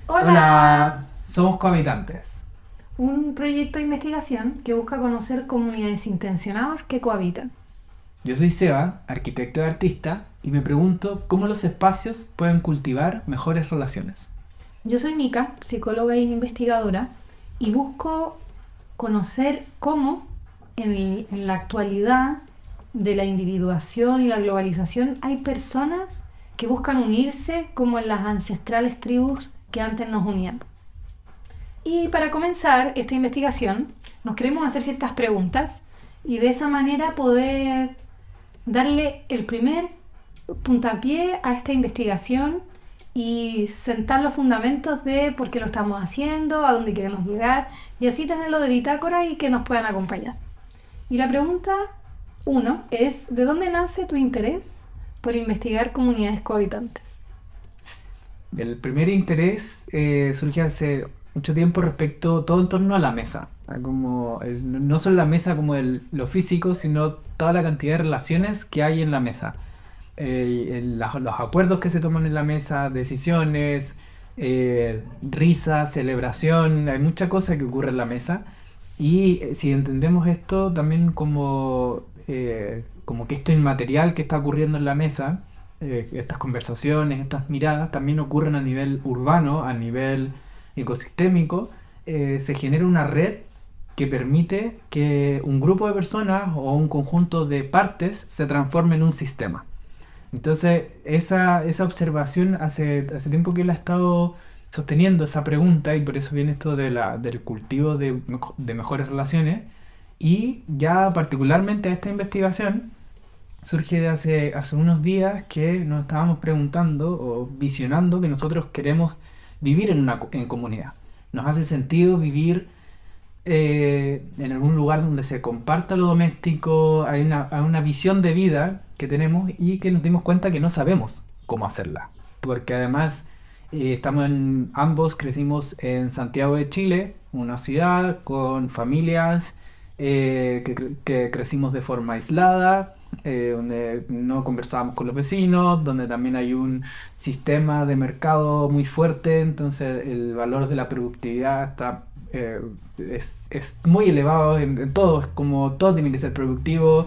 Hola, Hola, somos cohabitantes. un proyecto de investigación que busca conocer comunidades intencionadas que cohabitan. Yo soy Seba, arquitecto y artista, y me pregunto cómo los espacios pueden cultivar mejores relaciones. Yo soy Mika, psicóloga e investigadora, y busco conocer cómo en la actualidad de la individuación y la globalización hay personas que buscan unirse como en las ancestrales tribus que antes nos unían. Y para comenzar esta investigación, nos queremos hacer ciertas preguntas y de esa manera poder darle el primer puntapié a esta investigación y sentar los fundamentos de por qué lo estamos haciendo, a dónde queremos llegar y así tenerlo de bitácora y que nos puedan acompañar. Y la pregunta uno es, ¿de dónde nace tu interés por investigar comunidades cohabitantes? El primer interés surge hace mucho tiempo respecto todo en torno a la mesa. No solo la mesa como lo físico, sino toda la cantidad de relaciones que hay en la mesa. Los acuerdos que se toman en la mesa, decisiones, risa, celebración, hay mucha cosa que ocurre en la mesa. Y si entendemos esto también como que esto inmaterial que está ocurriendo en la mesa, estas conversaciones, estas miradas, también ocurren a nivel urbano, a nivel ecosistémico, se genera una red que permite que un grupo de personas o un conjunto de partes se transforme en un sistema. Entonces, esa observación hace tiempo que la he estado sosteniendo, esa pregunta, y por eso viene esto del cultivo de mejores relaciones. Y ya particularmente esta investigación surge de hace unos días que nos estábamos preguntando o visionando que nosotros queremos vivir en comunidad. Nos hace sentido vivir en algún lugar donde se comparta lo doméstico, hay una visión de vida que tenemos y que nos dimos cuenta que no sabemos cómo hacerla. Porque además ambos crecimos en Santiago de Chile, una ciudad con familias que crecimos de forma aislada, donde no conversábamos con los vecinos, donde también hay un sistema de mercado muy fuerte, entonces el valor de la productividad eh, es muy elevado en todo, es como todo tiene que ser productivo.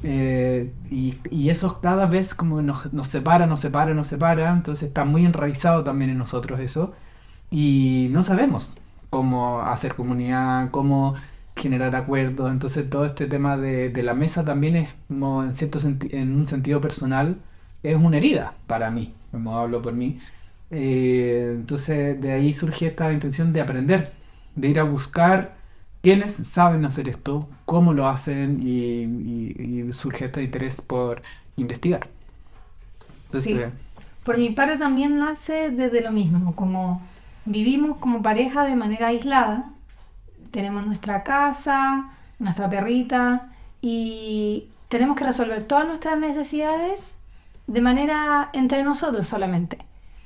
Y eso cada vez como nos separa, nos separa, entonces está muy enraizado también en nosotros eso, y no sabemos cómo hacer comunidad, cómo generar acuerdos. Entonces todo este tema de la mesa también es, como en un sentido personal, es una herida para mí, como hablo por mí. Entonces de ahí surge esta intención de aprender, de ir a buscar quiénes saben hacer esto, cómo lo hacen, y surge este interés por investigar. Sí, Entonces, por mi parte también nace desde lo mismo, como vivimos como pareja de manera aislada, tenemos nuestra casa, nuestra perrita y tenemos que resolver todas nuestras necesidades de manera entre nosotros solamente.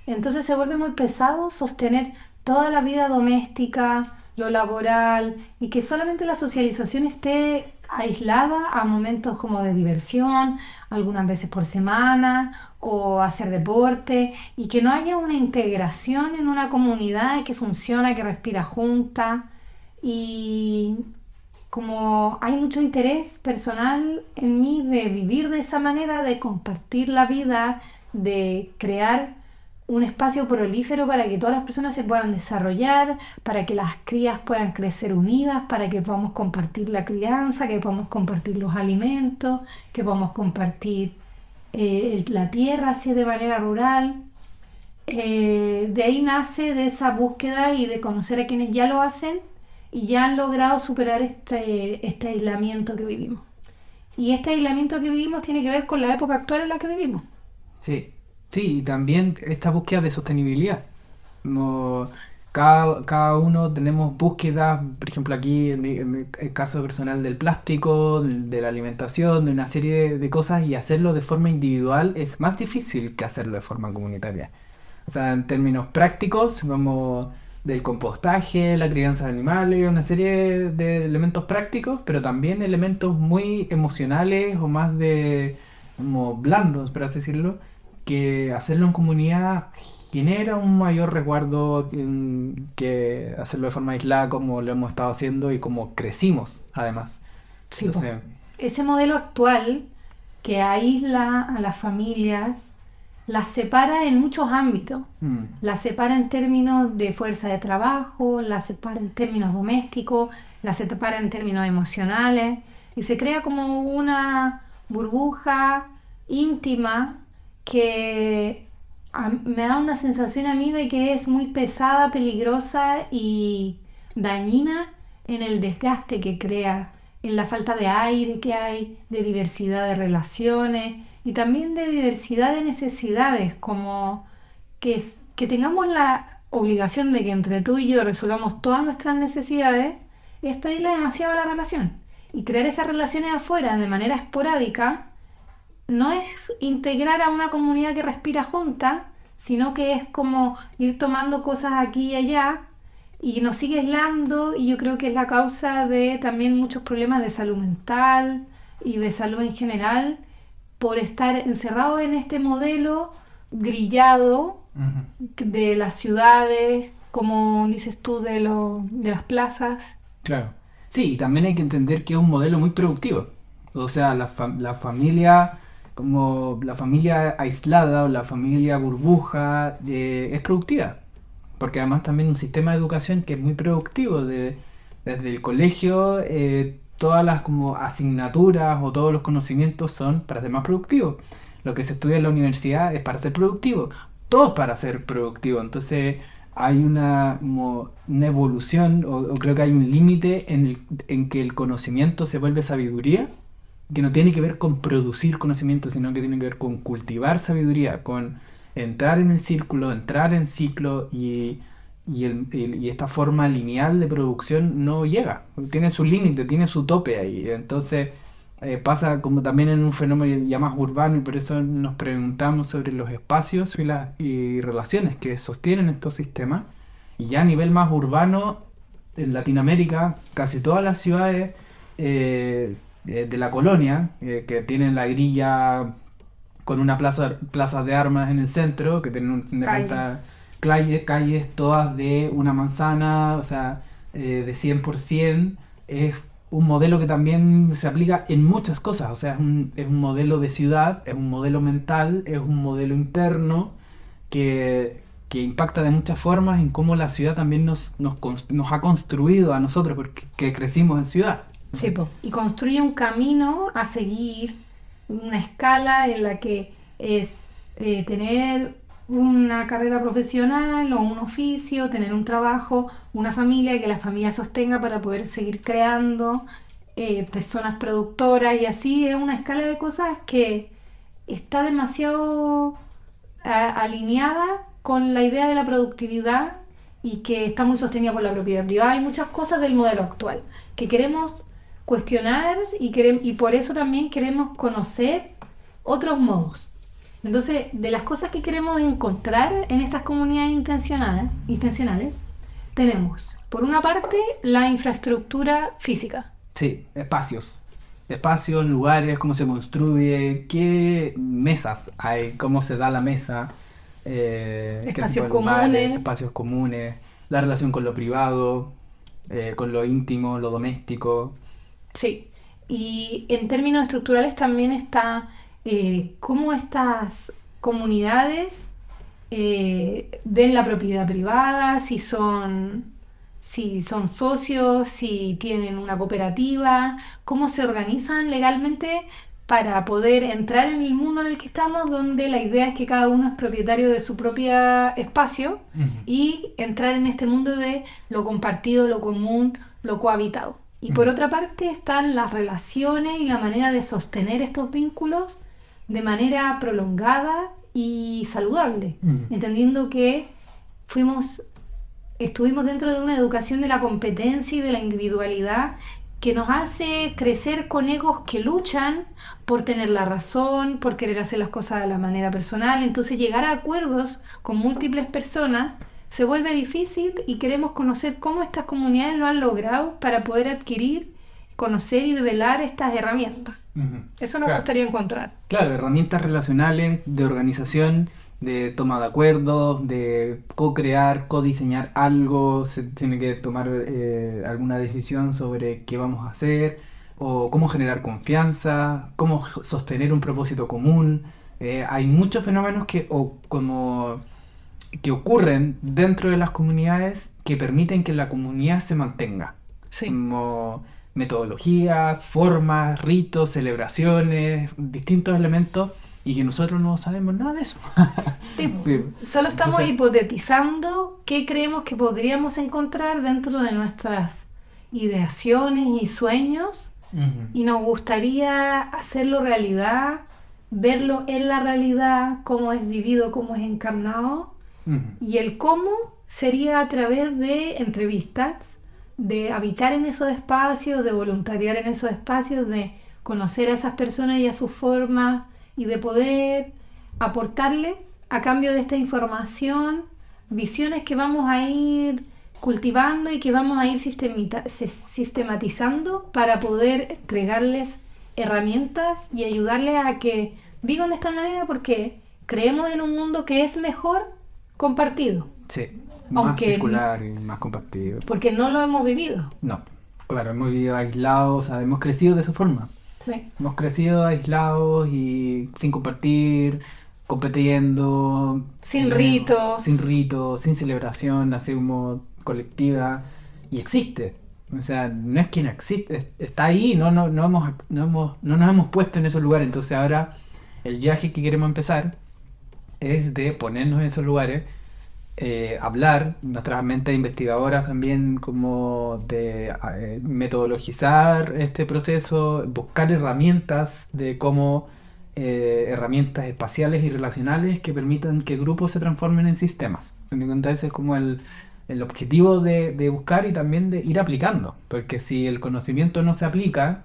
Entonces se vuelve muy pesado sostener toda la vida doméstica, lo laboral y que solamente la socialización esté aislada a momentos como de diversión, algunas veces por semana o hacer deporte y que no haya una integración en una comunidad que funciona, que respira junta y como hay mucho interés personal en mí de vivir de esa manera, de compartir la vida, de crear un espacio prolífero para que todas las personas se puedan desarrollar, para que las crías puedan crecer unidas, para que podamos compartir la crianza, que podamos compartir los alimentos, que podamos compartir la tierra así de manera rural. De ahí nace de esa búsqueda y de conocer a quienes ya lo hacen y ya han logrado superar este aislamiento que vivimos. Y este aislamiento que vivimos tiene que ver con la época actual en la que vivimos. sí, sí, y también esta búsqueda de sostenibilidad. Como cada uno tenemos búsquedas, por ejemplo aquí el caso personal del plástico, de la alimentación, de una serie de cosas, y hacerlo de forma individual es más difícil que hacerlo de forma comunitaria. O sea, en términos prácticos, como del compostaje, la crianza de animales, una serie de elementos prácticos, pero también elementos muy emocionales o más de como blandos, por así decirlo, que hacerlo en comunidad genera un mayor resguardo que hacerlo de forma aislada como lo hemos estado haciendo y como crecimos además. Sí, po. Entonces, Ese modelo actual que aísla a las familias, las separa en muchos ámbitos. Las separa en términos de fuerza de trabajo, las separa en términos domésticos, las separa en términos emocionales y se crea como una burbuja íntima que me da una sensación a mí de que es muy pesada, peligrosa y dañina en el desgaste que crea, en la falta de aire que hay, de diversidad de relaciones y también de diversidad de necesidades, como que tengamos la obligación de que entre tú y yo resolvamos todas nuestras necesidades, es pedirle demasiado a la relación. Y crear esas relaciones afuera de manera esporádica no es integrar a una comunidad que respira junta, sino que es como ir tomando cosas aquí y allá y nos sigue aislando y yo creo que es la causa de también muchos problemas de salud mental y de salud en general por estar encerrado en este modelo grillado de las ciudades, como dices tú, de las plazas. claro. Sí, y también hay que entender que es un modelo muy productivo. O sea, la familia, como la familia aislada o la familia burbuja, es productiva. Porque además también un sistema de educación que es muy productivo. Desde el colegio, todas las como asignaturas o todos los conocimientos son para ser más productivos. Lo que se estudia en la universidad es para ser productivo. Todo es para ser productivo. Entonces hay como una evolución o creo que hay un límite en que el conocimiento se vuelve sabiduría, que no tiene que ver con producir conocimiento, sino que tiene que ver con cultivar sabiduría, con entrar en el círculo, entrar en ciclo y esta forma lineal de producción no llega, tiene su límite, tiene su tope ahí. Entonces pasa como también en un fenómeno ya más urbano y por eso nos preguntamos sobre los espacios y relaciones que sostienen estos sistemas. Y ya a nivel más urbano, en Latinoamérica, casi todas las ciudades de la colonia, que tienen la grilla con una plaza de armas en el centro, que tienen calles todas de una manzana, o sea, de 100%, es un modelo que también se aplica en muchas cosas, o sea, es un modelo de ciudad, es un modelo mental, es un modelo interno que impacta de muchas formas en cómo la ciudad también nos ha construido a nosotros, porque que crecimos en ciudad. Sí, po. Y construye un camino a seguir, una escala en la que es tener una carrera profesional o un oficio, tener un trabajo, una familia, que la familia sostenga para poder seguir creando personas productoras y así es una escala de cosas que está demasiado alineada con la idea de la productividad y que está muy sostenida por la propiedad privada. Hay muchas cosas del modelo actual que queremos cuestionar y por eso también queremos conocer otros modos. Entonces, de las cosas que queremos encontrar en estas comunidades intencionales, tenemos, por una parte, la infraestructura física. Sí, espacios. Espacios, lugares, cómo se construye, qué mesas hay, cómo se da la mesa, qué tipo Espacios de lugares, comunes. espacios comunes, la relación con lo privado, con lo íntimo, lo doméstico. Sí, y en términos estructurales también está cómo estas comunidades ven la propiedad privada, si son socios, si tienen una cooperativa, cómo se organizan legalmente para poder entrar en el mundo en el que estamos, donde la idea es que cada uno es propietario de su propio espacio y entrar en este mundo de lo compartido, lo común, lo cohabitado. Y por otra parte están las relaciones y la manera de sostener estos vínculos de manera prolongada y saludable, entendiendo que estuvimos dentro de una educación de la competencia y de la individualidad que nos hace crecer con egos que luchan por tener la razón, por querer hacer las cosas de la manera personal. Entonces llegar a acuerdos con múltiples personas se vuelve difícil y queremos conocer cómo estas comunidades lo han logrado para poder adquirir, conocer y develar estas herramientas. Eso nos gustaría encontrar. Claro, herramientas relacionales de organización de toma de acuerdos, de co-crear, co-diseñar algo, se tiene que tomar alguna decisión sobre qué vamos a hacer, o cómo generar confianza, cómo sostener un propósito común. Hay muchos fenómenos que ocurren dentro de las comunidades que permiten que la comunidad se mantenga. Sí. Como metodologías, formas, ritos, celebraciones, distintos elementos y que nosotros no sabemos nada de eso. Sí, Sí. solo estamos Entonces, hipotetizando qué creemos que podríamos encontrar dentro de nuestras ideaciones y sueños, y nos gustaría hacerlo realidad, verlo en la realidad, cómo es vivido, cómo es encarnado, y el cómo sería a través de entrevistas, de habitar en esos espacios, de voluntariar en esos espacios, de conocer a esas personas y a sus formas, y de poder aportarle a cambio de esta información visiones que vamos a ir cultivando y que vamos a ir sistematizando para poder entregarles herramientas y ayudarles a que vivan de esta manera, porque creemos en un mundo que es mejor compartido, sí, más aunque circular y más compartido. porque no lo hemos vivido. No, claro, hemos vivido aislados, o sea, hemos crecido de esa forma. Sí. Hemos crecido aislados y sin compartir, compitiendo, Sin ritos. sin rito, sin celebración, así como colectiva, y existe. O sea, no es que no existe, está ahí, no nos hemos puesto en esos lugares. Entonces ahora el viaje que queremos empezar es de ponernos en esos lugares, hablar, nuestras mentes investigadoras también, como de metodologizar este proceso, buscar herramientas de cómo, herramientas espaciales y relacionales que permitan que grupos se transformen en sistemas. Entonces ese es como el objetivo de buscar y también de ir aplicando, porque si el conocimiento no se aplica,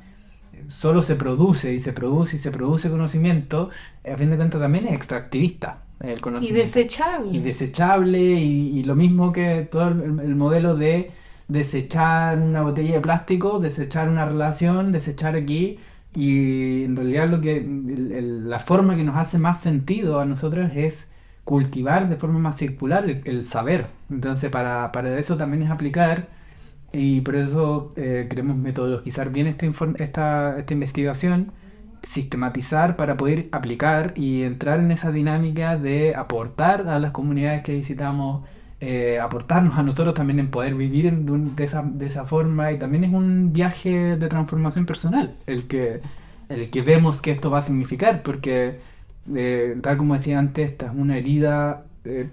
solo se produce y se produce y se produce conocimiento, a fin de cuentas también es extractivista el Y conocimiento. desechable. Y desechable y lo mismo que todo el modelo de desechar una botella de plástico, desechar una relación, desechar aquí, y en realidad la forma que nos hace más sentido a nosotros es cultivar de forma más circular el saber. Entonces para eso también es aplicar, y por eso queremos metodologizar bien esta investigación, sistematizar para poder aplicar y entrar en esa dinámica de aportar a las comunidades que visitamos, aportarnos a nosotros también en poder vivir de esa forma. Y también es un viaje de transformación personal el que vemos que esto va a significar, porque tal como decía antes, esta es una herida,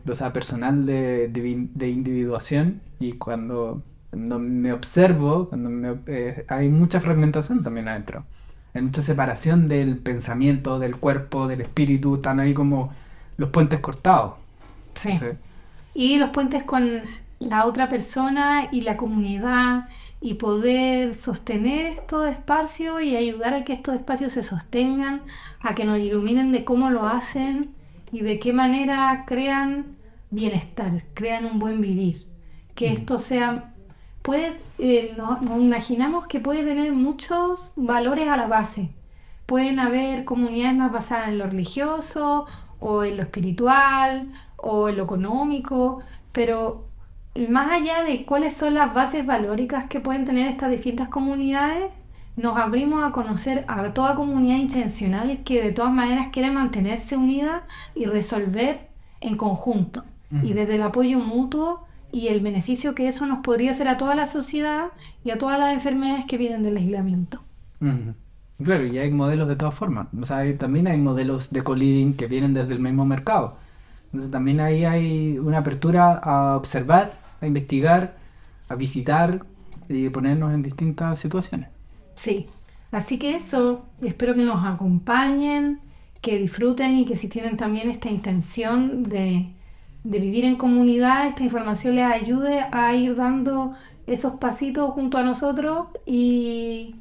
o sea, personal de individuación, y cuando me observo, hay mucha fragmentación también adentro. Hay mucha separación del pensamiento, del cuerpo, del espíritu, están ahí como los puentes cortados. Sí. Entonces, Y los puentes con la otra persona y la comunidad, y poder sostener estos espacios y ayudar a que estos espacios se sostengan, a que nos iluminen de cómo lo hacen y de qué manera crean bienestar, crean un buen vivir. Que esto sea, nos imaginamos que puede tener muchos valores a la base. Pueden haber comunidades más basadas en lo religioso o en lo espiritual o en lo económico, pero más allá de cuáles son las bases valóricas que pueden tener estas distintas comunidades, nos abrimos a conocer a toda comunidad intencional que de todas maneras quiere mantenerse unida y resolver en conjunto, y desde el apoyo mutuo y el beneficio que eso nos podría hacer a toda la sociedad y a todas las enfermedades que vienen del aislamiento. ujú. Claro, y hay modelos de todas formas. O sea, también hay modelos de co-living que vienen desde el mismo mercado. Entonces también ahí hay una apertura a observar, a investigar, a visitar y ponernos en distintas situaciones. Sí, así que eso, espero que nos acompañen, que disfruten, y que si tienen también esta intención de vivir en comunidad, esta información les ayude a ir dando esos pasitos junto a nosotros y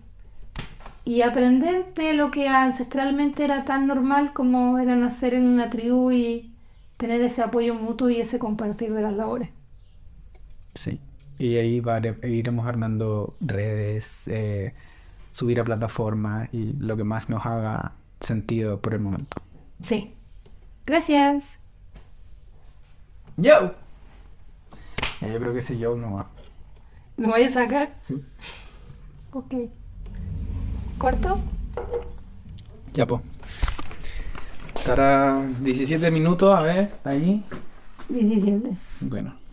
aprender de lo que ancestralmente era tan normal como era nacer en una tribu y tener ese apoyo mutuo y ese compartir de las labores. Sí. Y ahí iremos armando redes, subir a plataformas y lo que más nos haga sentido por el momento. Sí, gracias. Yo. Yo creo que ese yo no va. ¿Me voy a sacar? Sí. Ok. ¿Corto? Ya, po. Estará 17 minutos, a ver, ahí. 17. Bueno.